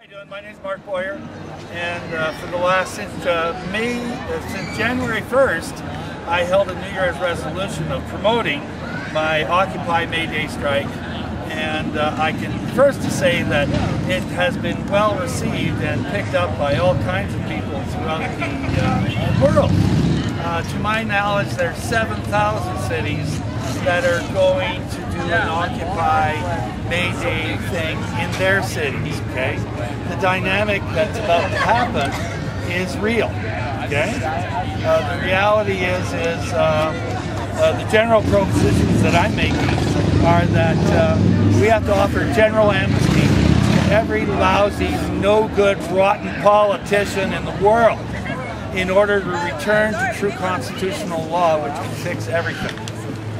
How you doing? My name is Marc, and for the last since January 1st, I held a New Year's resolution of promoting my Occupy May Day strike, and I can first to say that it has been well received and picked up by all kinds of people throughout the world. To my knowledge, there's 7,000 cities that are going to do an Occupy May Day thing in their cities, okay? The dynamic that's about to happen is real, okay? The reality is the general propositions that I'm making are that we have to offer general amnesty to every lousy, no-good, rotten politician in the world in order to return to true constitutional law, which can fix everything.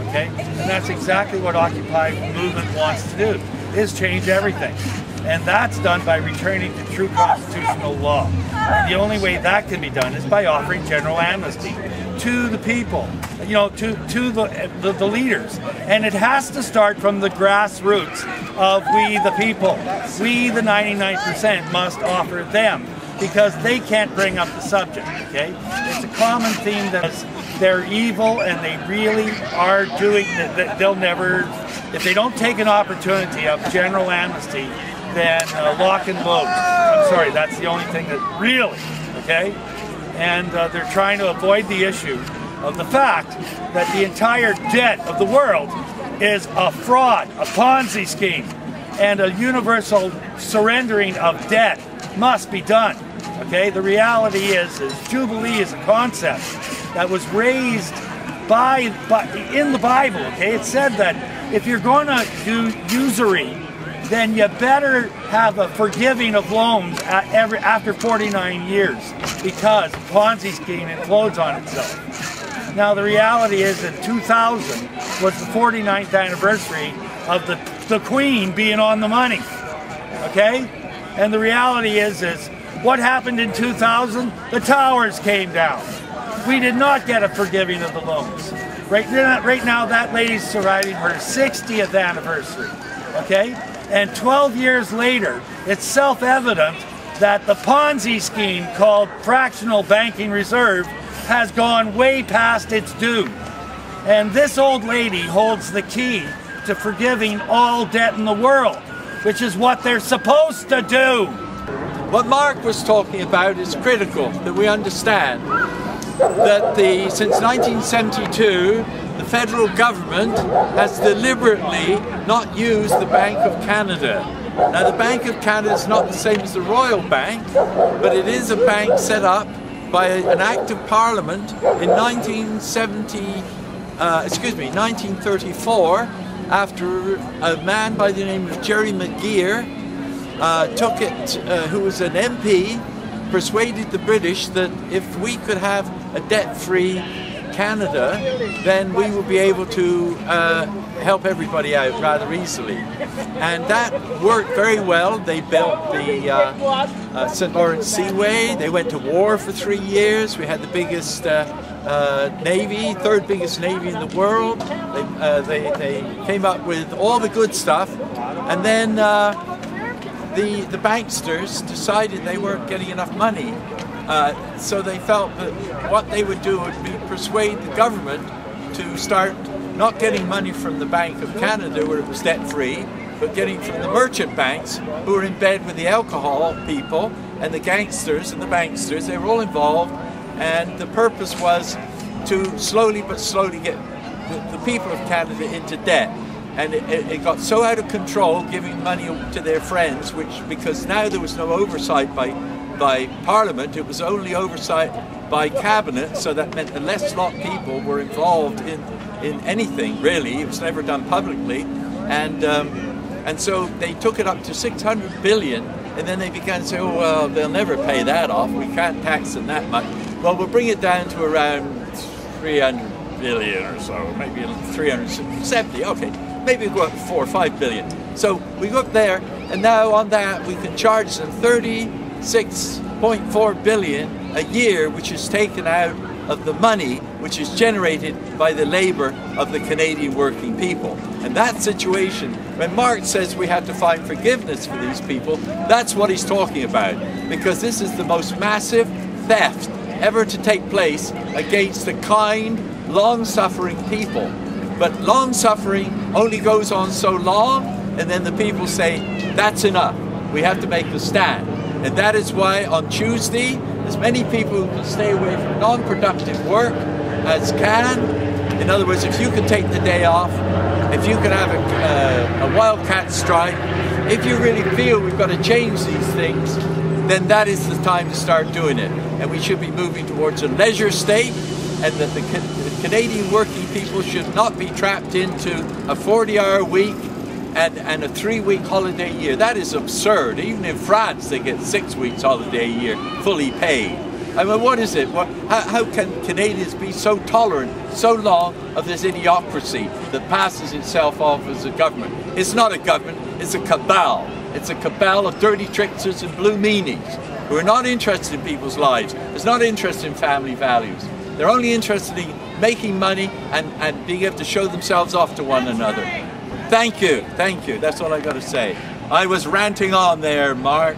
Okay? And that's exactly what Occupy movement wants to do, is change everything. And that's done by returning to true constitutional law. And the only way that can be done is by offering general amnesty to the people, you know, to the leaders. And it has to start from the grassroots of we the people. We the 99% must offer them, because they can't bring up the subject, okay? It's a common theme that they're evil and they really are doing that. They'll never, if they don't take an opportunity of general amnesty, then lock and load. I'm sorry, that's the only thing that really, okay? And they're trying to avoid the issue of the fact that the entire debt of the world is a fraud, a Ponzi scheme, and a universal surrendering of debt must be done. Okay, the reality is Jubilee is a concept that was raised in the Bible. Okay, it said that if you're going to do usury, then you better have a forgiving of loans after 49 years, because Ponzi scheme implodes on itself. Now the reality is that 2000 was the 49th anniversary of the Queen being on the money. Okay, and the reality is what happened in 2000? The towers came down. We did not get a forgiving of the loans. Right now, that lady's surviving her 60th anniversary, okay? And 12 years later, it's self-evident that the Ponzi scheme called fractional banking reserve has gone way past its due. And this old lady holds the key to forgiving all debt in the world, which is what they're supposed to do. What Marc was talking about is critical, that we understand that since 1972, the federal government has deliberately not used the Bank of Canada. Now, the Bank of Canada is not the same as the Royal Bank, but it is a bank set up by an act of Parliament in 1934, after a man by the name of Jerry McGeer who was an MP, persuaded the British that if we could have a debt-free Canada, then we would be able to help everybody out rather easily. And that worked very well. They built the St. Lawrence Seaway. They went to war for 3 years. We had the biggest navy, third biggest navy in the world. They came up with all the good stuff, and then the banksters decided they weren't getting enough money, so they felt that what they would do would be persuade the government to start not getting money from the Bank of Canada, where it was debt-free, but getting from the merchant banks, who were in bed with the alcohol people and the gangsters and the banksters. They were all involved, and the purpose was to slowly but slowly get the people of Canada into debt. And it got so out of control, giving money to their friends, because now there was no oversight by Parliament, it was only oversight by Cabinet, so that meant that less lot people were involved in anything, really. It was never done publicly. And so they took it up to 600 billion, and then they began to say, oh, well, they'll never pay that off, we can't tax them that much. Well, we'll bring it down to around 300 billion or so, maybe 370, okay. Maybe we'll go up to 4 or 5 billion. So we go up there, and now on that we can charge them 36.4 billion a year, which is taken out of the money which is generated by the labour of the Canadian working people. And that situation, when Marc says we have to find forgiveness for these people, that's what he's talking about. Because this is the most massive theft ever to take place against the kind, long-suffering people. But long-suffering only goes on so long, and then the people say, that's enough. We have to make the stand. And that is why on Tuesday, as many people who can stay away from non-productive work as can. In other words, if you can take the day off, if you can have a wildcat strike, if you really feel we've got to change these things, then that is the time to start doing it. And we should be moving towards a leisure state, and that the Canadian working people should not be trapped into a 40-hour week and a 3-week holiday year. That is absurd. Even in France, they get 6 weeks holiday a year, fully paid. I mean, what is it? How can Canadians be so tolerant so long of this idiocracy that passes itself off as a government? It's not a government, it's a cabal. It's a cabal of dirty tricksters and blue meanies who are not interested in people's lives. It's not interested in family values. They're only interested in making money and being able to show themselves off to one another. Thank you, thank you. That's all I got to say. I was ranting on there, Marc.